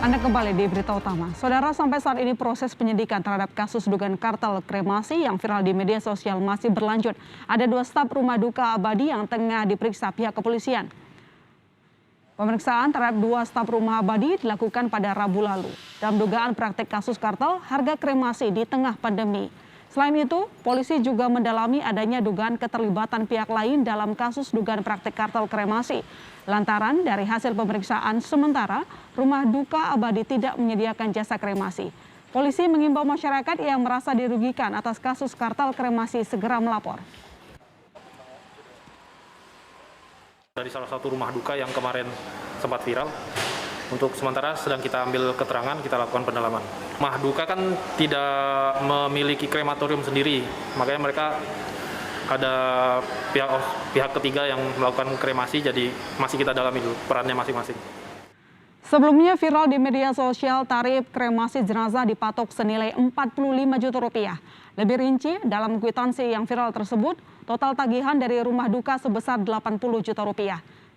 Anda kembali di Berita Utama. Saudara, sampai saat ini proses penyidikan terhadap kasus dugaan kartel kremasi yang viral di media sosial masih berlanjut. Ada 2 staf rumah duka abadi yang tengah diperiksa pihak kepolisian. Pemeriksaan terhadap 2 staf rumah abadi dilakukan pada Rabu lalu dalam dugaan praktek kasus kartel harga kremasi di tengah pandemi. Selain itu, polisi juga mendalami adanya dugaan keterlibatan pihak lain dalam kasus dugaan praktek kartel kremasi. Lantaran dari hasil pemeriksaan sementara, rumah duka abadi tidak menyediakan jasa kremasi. Polisi mengimbau masyarakat yang merasa dirugikan atas kasus kartel kremasi segera melapor. Dari salah satu rumah duka yang kemarin sempat viral, untuk sementara sedang kita ambil keterangan, kita lakukan pendalaman. Rumah duka kan tidak memiliki krematorium sendiri, makanya mereka ada pihak ketiga yang melakukan kremasi, jadi masih kita dalami dulu perannya masing-masing. Sebelumnya viral di media sosial tarif kremasi jenazah dipatok senilai Rp45 juta. Lebih rinci, dalam kwitansi yang viral tersebut, total tagihan dari rumah duka sebesar Rp80 juta.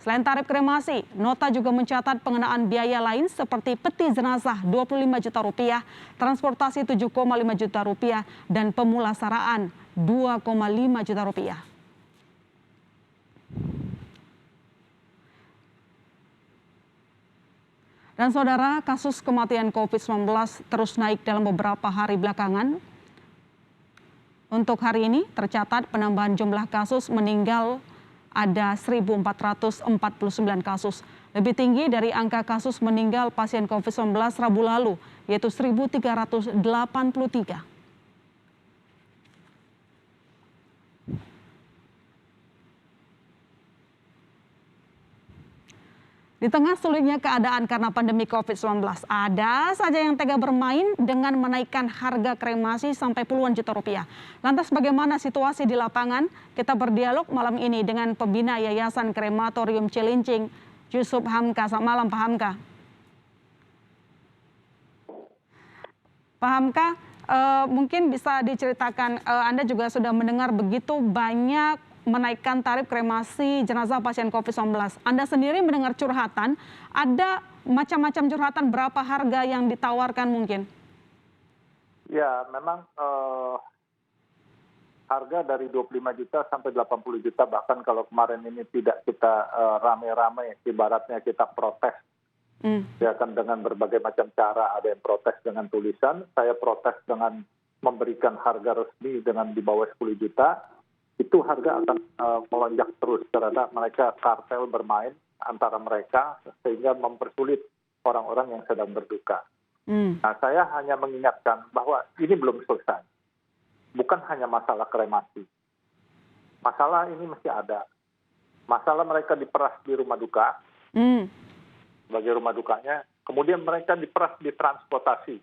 Selain tarif kremasi, nota juga mencatat pengenaan biaya lain seperti peti jenazah Rp25 juta, transportasi Rp7,5 juta, dan pemulasaraan Rp2,5 juta. Dan saudara, kasus kematian COVID-19 terus naik dalam beberapa hari belakangan. Untuk hari ini tercatat penambahan jumlah kasus meninggal ada 1.449 kasus. Lebih tinggi dari angka kasus meninggal pasien COVID-19 Rabu lalu, yaitu 1.383. Di tengah sulitnya keadaan karena pandemi COVID-19, ada saja yang tega bermain dengan menaikkan harga kremasi sampai puluhan juta rupiah. Lantas bagaimana situasi di lapangan? Kita berdialog malam ini dengan pembina Yayasan Krematorium Cilincing, Yusuf Hamka. Selamat malam, Pak Hamka. Pak Hamka, mungkin bisa diceritakan, Anda juga sudah mendengar begitu banyak menaikkan tarif kremasi jenazah pasien COVID-19. Anda sendiri mendengar curhatan, ada macam-macam curhatan, berapa harga yang ditawarkan mungkin? Ya, memang harga dari 25 juta sampai 80 juta, bahkan kalau kemarin ini tidak kita rame-rame, ibaratnya kita protes. Ya kan, dengan berbagai macam cara, ada yang protes dengan tulisan, saya protes dengan memberikan harga resmi dengan di bawah 10 juta, itu harga akan melonjak terus karena mereka kartel bermain antara mereka sehingga mempersulit orang-orang yang sedang berduka. Nah, saya hanya mengingatkan bahwa ini belum selesai. Bukan hanya masalah kremasi. Masalah ini masih ada. Masalah mereka diperas di rumah duka, sebagai rumah dukanya, kemudian mereka diperas di transportasi.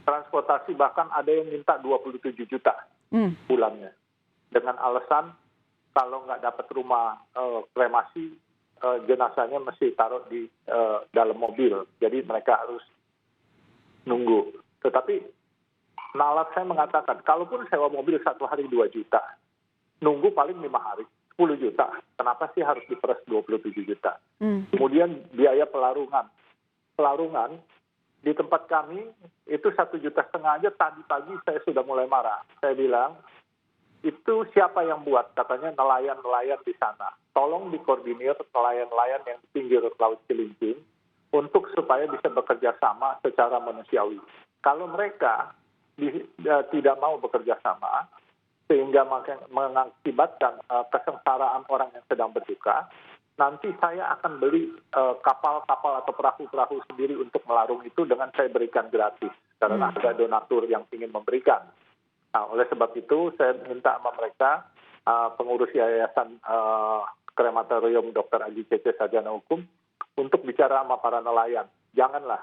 Transportasi bahkan ada yang minta 27 juta bulannya. Dengan alasan kalau nggak dapat rumah kremasi, jenazahnya mesti taruh di dalam mobil. Jadi mereka harus nunggu. Tetapi nalar saya mengatakan, kalaupun sewa mobil 1 hari 2 juta, nunggu paling 5 hari, 10 juta. Kenapa sih harus diperas 27 juta? Kemudian biaya pelarungan. Pelarungan di tempat kami itu 1,5 juta aja, tadi pagi saya sudah mulai marah. Saya bilang, itu siapa yang buat? Katanya nelayan-nelayan di sana. Tolong dikoordinir nelayan-nelayan yang di pinggir Laut Cilincing untuk supaya bisa bekerja sama secara manusiawi. Kalau mereka tidak mau bekerja sama, sehingga mengakibatkan kesengsaraan orang yang sedang berduka, nanti saya akan beli kapal-kapal atau perahu-perahu sendiri untuk melarung itu dengan saya berikan gratis. Karena ada donatur yang ingin memberikan. Nah, oleh sebab itu saya minta sama mereka, pengurus Yayasan Krematorium Dr. Aji Cece Sarjana Hukum, untuk bicara sama para nelayan. Janganlah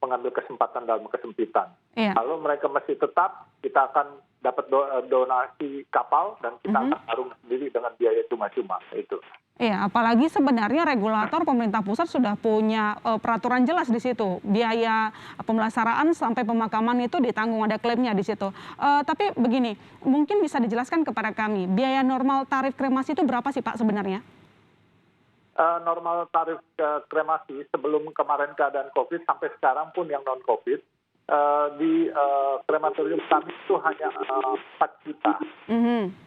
mengambil kesempatan dalam kesempitan. Kalau mereka masih tetap, kita akan dapat donasi kapal dan kita akan larung sendiri dengan biaya cuma-cuma. Itu. Iya, apalagi sebenarnya regulator pemerintah pusat sudah punya peraturan jelas di situ. Biaya pemulasaraan sampai pemakaman itu ditanggung, ada klaimnya di situ. Tapi begini, mungkin bisa dijelaskan kepada kami, biaya normal tarif kremasi itu berapa sih Pak sebenarnya? normal tarif kremasi sebelum kemarin keadaan COVID sampai sekarang pun yang non-COVID, di krematorium kami itu hanya 4 juta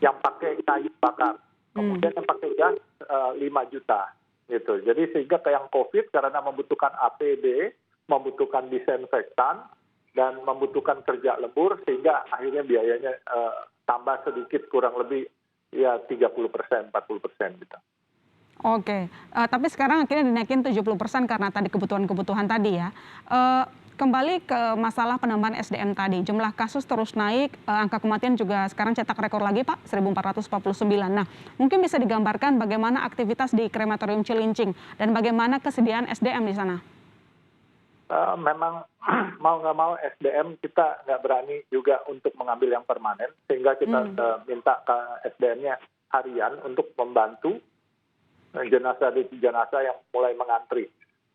yang pakai kayu bakar. Kemudian yang pakai gas 5 juta. Gitu. Jadi sehingga ke yang COVID karena membutuhkan APD, membutuhkan disinfektan, dan membutuhkan kerja lembur, sehingga akhirnya biayanya tambah sedikit kurang lebih ya 30%, 40% gitu. Oke, tapi sekarang akhirnya dinaikin 70% karena tadi kebutuhan-kebutuhan tadi ya. Kembali ke masalah penambahan SDM tadi, jumlah kasus terus naik, angka kematian juga sekarang cetak rekor lagi Pak, 1.449. Nah, mungkin bisa digambarkan bagaimana aktivitas di krematorium Cilincing dan bagaimana kesediaan SDM di sana? Memang mau nggak mau SDM kita nggak berani juga untuk mengambil yang permanen, sehingga kita minta ke SDM-nya harian untuk membantu jenazah yang mulai mengantri.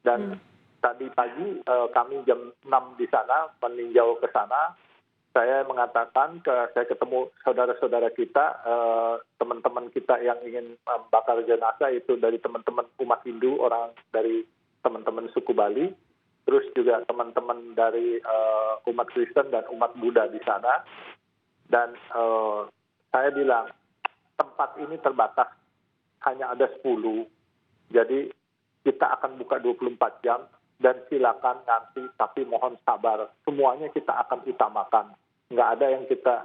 Dan tadi pagi kami jam 6 di sana meninjau ke sana. Saya mengatakan saya ketemu saudara-saudara kita, teman-teman kita yang ingin membakar jenazah itu dari teman-teman umat Hindu, orang dari teman-teman suku Bali, terus juga teman-teman dari umat Kristen dan umat Buddha di sana. Dan saya bilang tempat ini terbatas, hanya ada 10. Jadi kita akan buka 24 jam. Dan silakan nanti, tapi mohon sabar. Semuanya kita akan utamakan. Nggak ada yang kita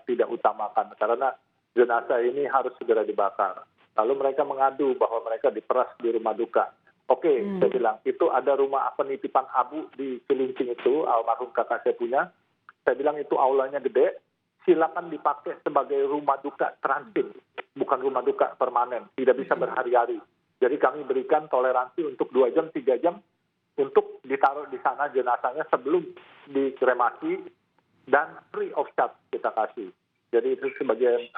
tidak utamakan. Karena jenazah ini harus segera dibakar. Lalu mereka mengadu bahwa mereka diperas di rumah duka. Oke, saya bilang, itu ada rumah penitipan abu di Cilincing itu, almarhum kakak saya punya. Saya bilang itu aulanya gede, silakan dipakai sebagai rumah duka transit. Bukan rumah duka permanen, tidak bisa berhari-hari. Jadi kami berikan toleransi untuk 2 jam, 3 jam, untuk ditaruh di sana jenazahnya sebelum dikremasi, dan free of charge kita kasih. Jadi itu sebagai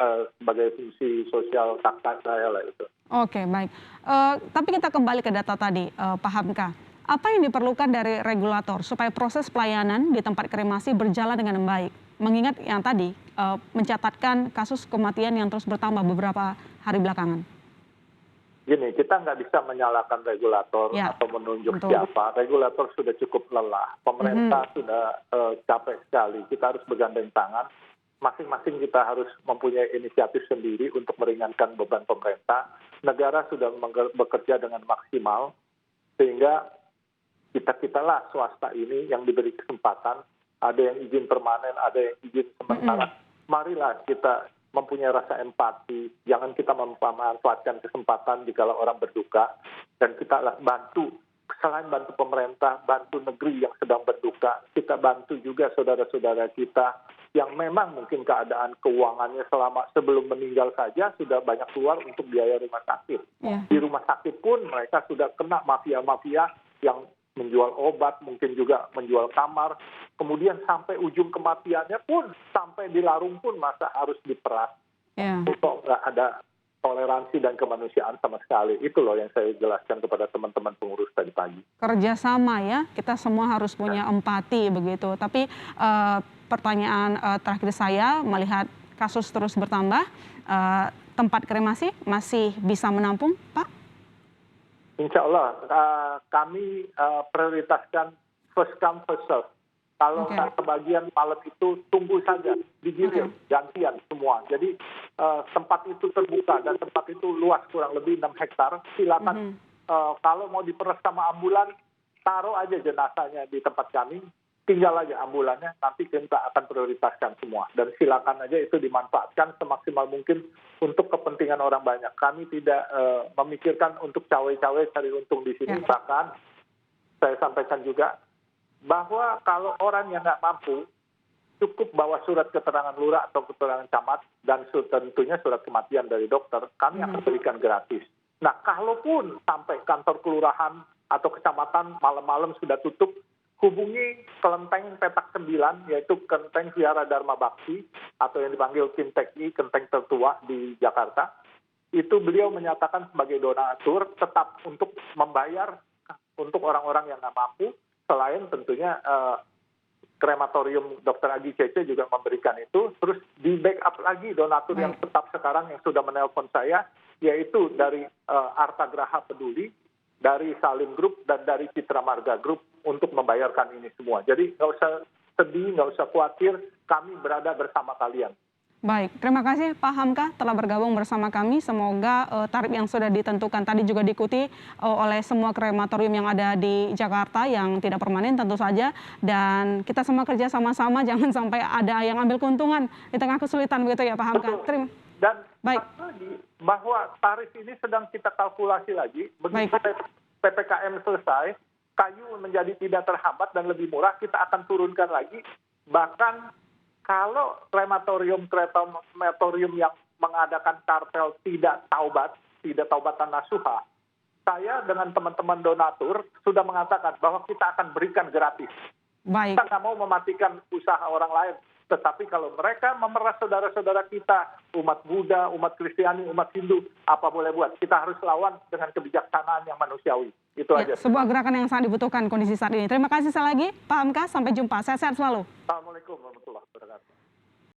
fungsi sosial kakak saya lah itu. Oke, baik. Tapi kita kembali ke data tadi, Pak Hamka. Apa yang diperlukan dari regulator supaya proses pelayanan di tempat kremasi berjalan dengan baik? Mengingat yang tadi mencatatkan kasus kematian yang terus bertambah beberapa hari belakangan. Gini, kita nggak bisa menyalahkan regulator atau menunjuk siapa. Regulator sudah cukup lelah. Pemerintah sudah capek sekali. Kita harus bergandeng tangan. Masing-masing kita harus mempunyai inisiatif sendiri untuk meringankan beban pemerintah. Negara sudah bekerja dengan maksimal, sehingga kita-kitalah swasta ini yang diberi kesempatan. Ada yang izin permanen, ada yang izin sementara. Marilah kita mempunyai rasa empati, jangan kita memanfaatkan kesempatan jika orang berduka, dan kita bantu, selain bantu pemerintah, bantu negeri yang sedang berduka, kita bantu juga saudara-saudara kita yang memang mungkin keadaan keuangannya sebelum meninggal saja sudah banyak keluar untuk biaya rumah sakit. Di rumah sakit pun mereka sudah kena mafia-mafia yang menjual obat, mungkin juga menjual kamar, kemudian sampai ujung kematiannya pun, sampai dilarung pun masa harus diperas. Untuk nggak ada toleransi dan kemanusiaan sama sekali. Itu loh yang saya jelaskan kepada teman-teman pengurus tadi pagi. Kerjasama ya, kita semua harus punya empati begitu. Tapi pertanyaan terakhir saya, melihat kasus terus bertambah, tempat kremasi masih bisa menampung, Pak? Insya Allah, kami prioritaskan first come, first serve. Kalau kebagian malam itu, tunggu saja, digilir, gantian semua. Jadi tempat itu terbuka dan tempat itu luas kurang lebih 6 hektar. Silakan kalau mau diperas sama ambulan, taruh aja jenazahnya di tempat kami. Tinggal aja ambulannya, nanti kita akan prioritaskan semua. Dan silakan aja itu dimanfaatkan semaksimal mungkin untuk kepentingan orang banyak. Kami tidak memikirkan untuk cawe-cawe cari untung di sini. Bahkan saya sampaikan juga bahwa kalau orang yang nggak mampu, cukup bawa surat keterangan lurah atau keterangan camat, dan tentunya surat kematian dari dokter, kami akan berikan gratis. Nah, kalaupun sampai kantor kelurahan atau kecamatan malam-malam sudah tutup, hubungi kelenteng petak 9, yaitu kelenteng Viara Dharma Bakti, atau yang dipanggil Kinteki, kelenteng tertua di Jakarta. Itu beliau menyatakan sebagai donatur tetap untuk membayar untuk orang-orang yang nggak mampu, selain tentunya krematorium Dr. Agi Cece juga memberikan itu. Terus di backup lagi donatur yang tetap sekarang yang sudah menelpon saya, yaitu dari Arta Graha Peduli, dari Salim Group, dan dari Citra Marga Group untuk membayarkan ini semua. Jadi nggak usah sedih, nggak usah khawatir, kami berada bersama kalian. Baik, terima kasih Pak Hamka telah bergabung bersama kami. Semoga tarif yang sudah ditentukan tadi juga diikuti oleh semua krematorium yang ada di Jakarta yang tidak permanen tentu saja. Dan kita semua kerja sama-sama, jangan sampai ada yang ambil keuntungan di tengah kesulitan begitu ya Pak Hamka. Betul. Dan baik lagi bahwa tarif ini sedang kita kalkulasi lagi. Begitu PPKM selesai, kayu menjadi tidak terhambat dan lebih murah, kita akan turunkan lagi. Bahkan kalau krematorium yang mengadakan kartel tidak taubatan nasuha, saya dengan teman-teman donatur sudah mengatakan bahwa kita akan berikan gratis. Baik. Kita nggak mau mematikan usaha orang lain. Tetapi kalau mereka memeras saudara-saudara kita, umat Buddha, umat Kristiani, umat Hindu, apa boleh buat? Kita harus lawan dengan kebijaksanaan yang manusiawi. Itu aja. Sebuah gerakan yang sangat dibutuhkan kondisi saat ini. Terima kasih sekali lagi Pak Hamka, sampai jumpa. Sehat-sehat selalu. Assalamualaikum warahmatullahi wabarakatuh.